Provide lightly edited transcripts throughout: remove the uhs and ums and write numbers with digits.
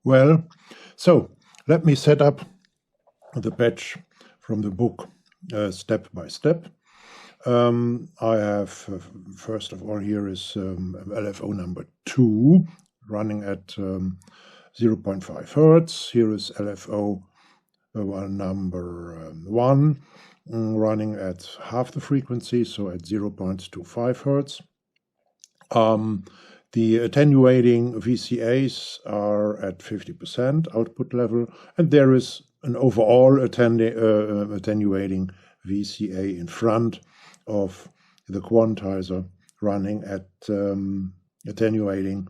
Well, so let me set up the patch from the book step by step. I have, first of all, here is LFO number 2 running at 0.5 Hertz. Here is LFO number 1 running at half the frequency, so at 0.25 Hertz. The attenuating VCAs are at 50% output level, and there is an overall attenuating VCA in front of the quantizer running at attenuating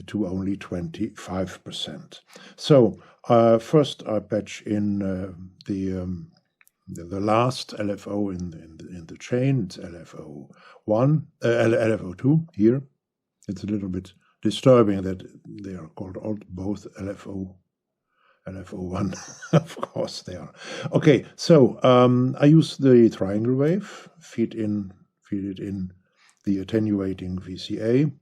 to only 25%. So first I patch in the last LFO in the chain. It's LFO2 here. It's a little bit disturbing that they are called both LFO1. Of course they are. Okay, so I use the triangle wave, feed it in the attenuating VCA,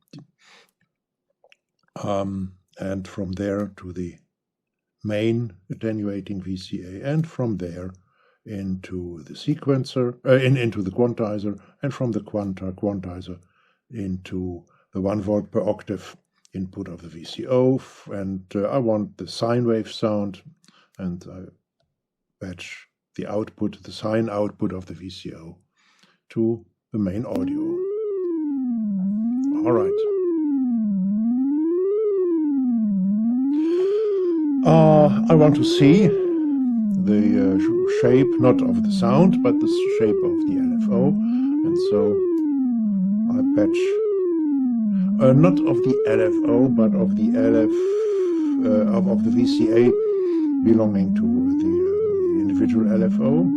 and from there to the main attenuating VCA, and from there into the sequencer, into the quantizer, and from the quantizer into the 1 volt per octave input of the VCO, and I want the sine wave sound, and I patch the output, the sine output of the VCO to the main audio. All right. I want to see the shape, not of the sound, but the shape of the LFO, and so I patch not of the LFO, but of the of the VCA belonging to the individual LFO.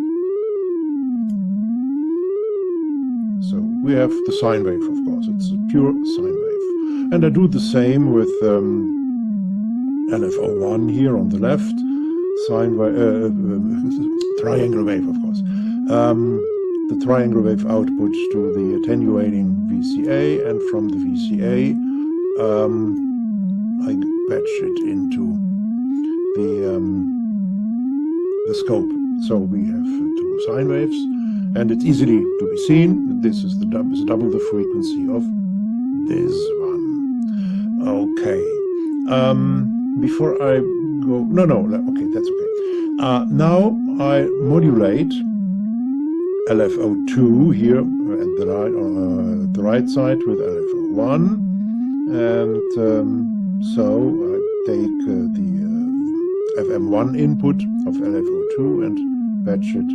So we have the sine wave, of course. It's a pure sine wave, and I do the same with LFO1 here on the left, sine wave, triangle wave, of course. The triangle wave output to the attenuating VCA, and from the VCA I patch it into the scope. So we have 2 sine waves, and it's easily to be seen. This is double the frequency of this one. Okay. Before I go, okay, that's okay. Now I modulate LFO2 here at the right side with LFO1, and so I take the FM1 input of LFO2 and patch it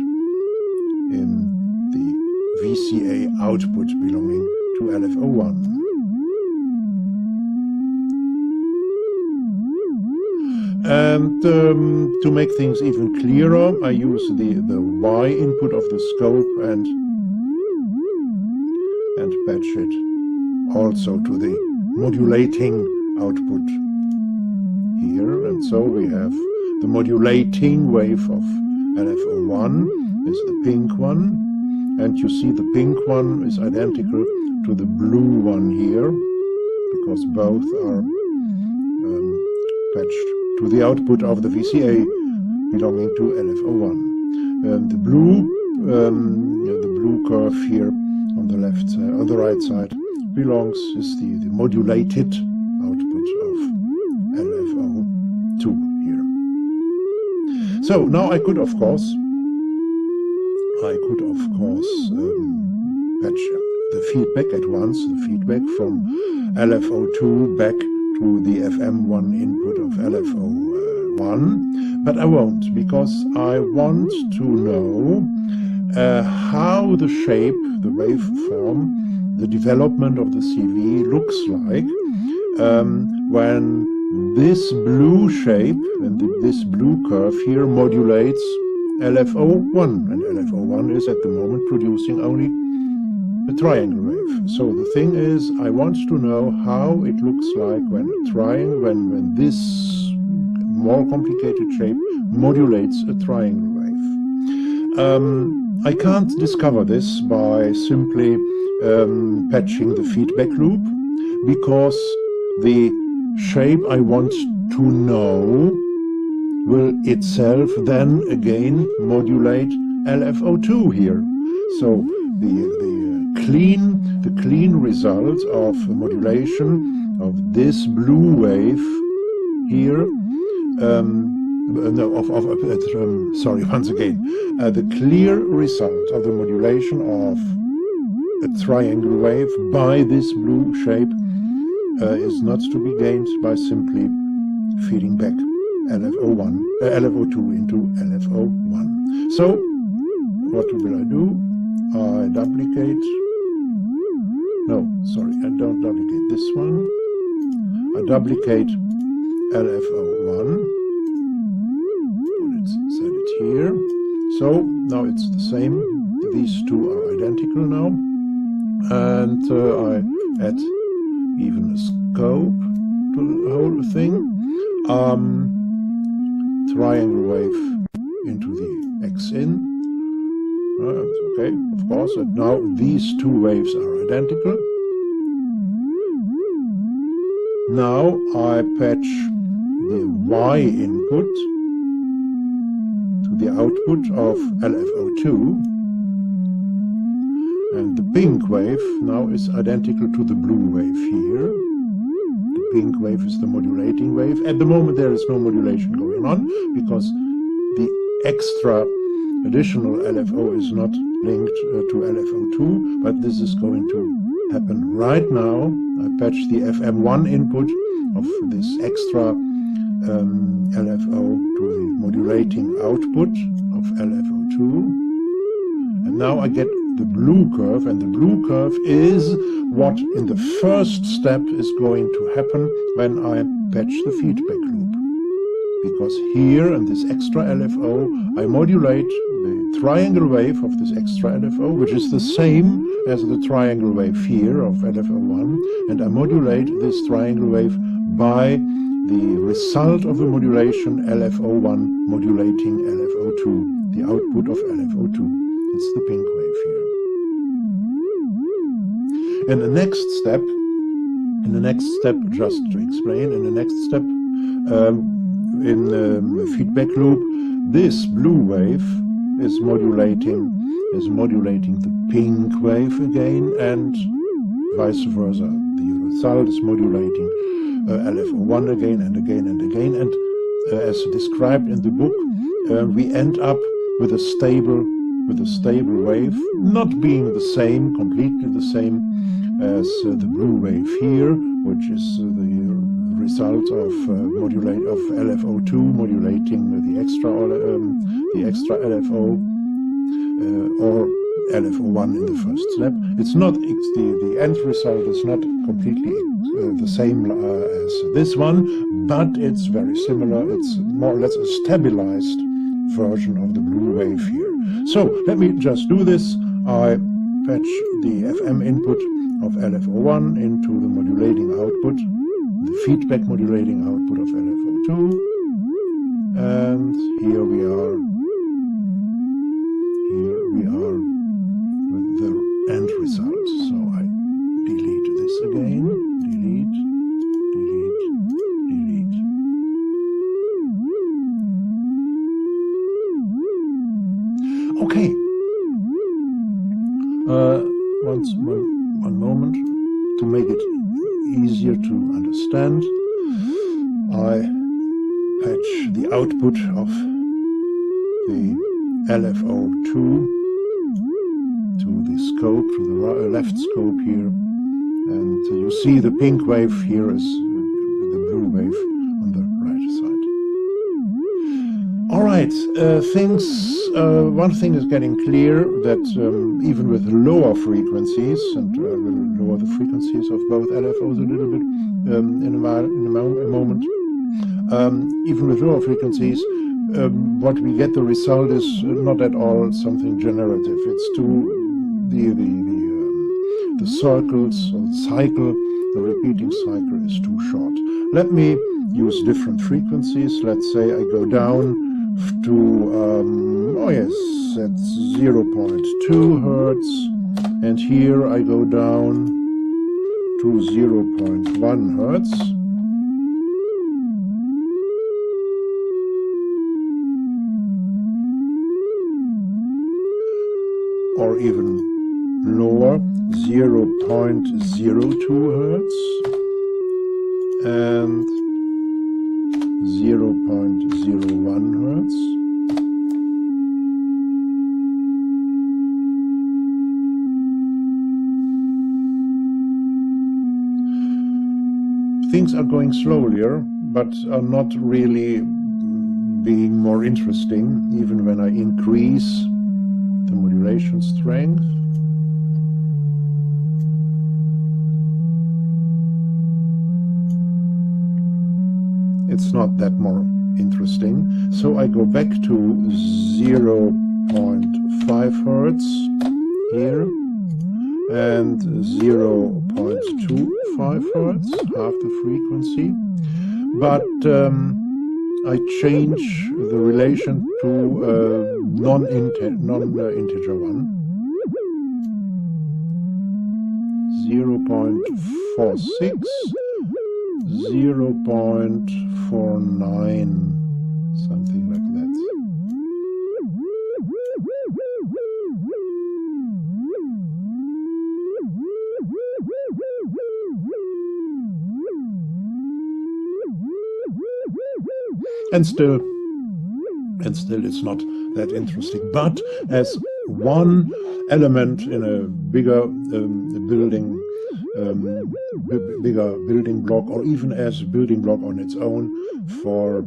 in the VCA output belonging to LFO1. And to make things even clearer, I use the Y input of the scope and patch it also to the modulating output here. And so we have the modulating wave of LFO1 is the pink one, and you see the pink one is identical to the blue one here, because both are patched to the output of the VCA belonging to LFO1. The blue curve here on the left, on the right side, is the modulated output of LFO2 here. So now I could, of course, patch the feedback at once, the feedback from LFO2 back to the FM1 input of LFO1, but I won't, because I want to know how the shape, the waveform, the development of the CV looks like when this blue shape and this blue curve here modulates LFO1, and LFO1 is at the moment producing only a triangle wave. So the thing is, I want to know how it looks like when when this more complicated shape modulates a triangle wave. I can't discover this by simply patching the feedback loop, because the shape I want to know will itself then again modulate LFO2 here. So the clean result of modulation of this blue wave here, sorry, once again, the clear result of the modulation of a triangle wave by this blue shape is not to be gained by simply feeding back LFO2 into LFO1. So, what will I do? I duplicate. No, sorry, I don't duplicate this one. I duplicate LFO1. Set it here. So now it's the same. These two are identical now. And I add even a scope to the whole thing. Triangle wave into the X in. Okay, of course. And now these two waves are identical. Now I patch the Y input to the output of LFO2. And the pink wave now is identical to the blue wave here. The pink wave is the modulating wave. At the moment there is no modulation going on because the extra additional LFO is not linked to LFO2, but this is going to happen right now. I patch the FM1 input of this extra LFO to the modulating output of LFO2. And now I get the blue curve, and the blue curve is what in the first step is going to happen when I patch the feedback loop. Because here in this extra LFO, I modulate the triangle wave of this extra LFO, which is the same as the triangle wave here of LFO1, and I modulate this triangle wave by the result of the modulation LFO1 modulating LFO2, the output of LFO2. It's the pink wave here. And the next step, just to explain, in the next step, in the feedback loop, this blue wave is modulating the pink wave again, and vice versa. The result is modulating LFO1 again and again and again, and as described in the book, we end up with a stable wave, not being the same, completely the same as the blue wave here, which is the result of LFO2 modulating the extra LFO or LFO1 in the first step. It's not the end result is not completely the same as this one, but it's very similar. It's more or less a stabilized version of the blue wave here. So let me just do this. I patch the FM input of LFO1 into the modulating output, the feedback modulating output of LFO2, and here we are with the end result. So I delete this again, delete. Okay. One moment to make it easier to understand. I patch the output of the LFO2 to the scope, to the left scope here, and you see the pink wave here is the blue wave on the right side. All right, one thing is getting clear, that even with lower frequencies, and we'll lower the frequencies of both LFOs a little bit in a moment, even with lower frequencies, what we get, the result is not at all something generative. It's the circles, or the cycle, the repeating cycle is too short. Let me use different frequencies. Let's say I go down to, that's 0.2 Hertz, and here I go down to 0.1 Hertz. or even lower, 0.02 Hertz and 0.01 Hertz. Things are going slower, but are not really being more interesting, even when I increase the modulation strength. It's not that more interesting. So I go back to 0.5 Hertz here and 0.25 Hertz, half the frequency. But I change the relation to non-integer one. 0.46, 0.49, something like that. And still it's not that interesting. But as one element in a bigger building block, or even as a building block on its own for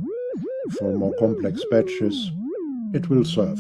more complex patches, it will serve.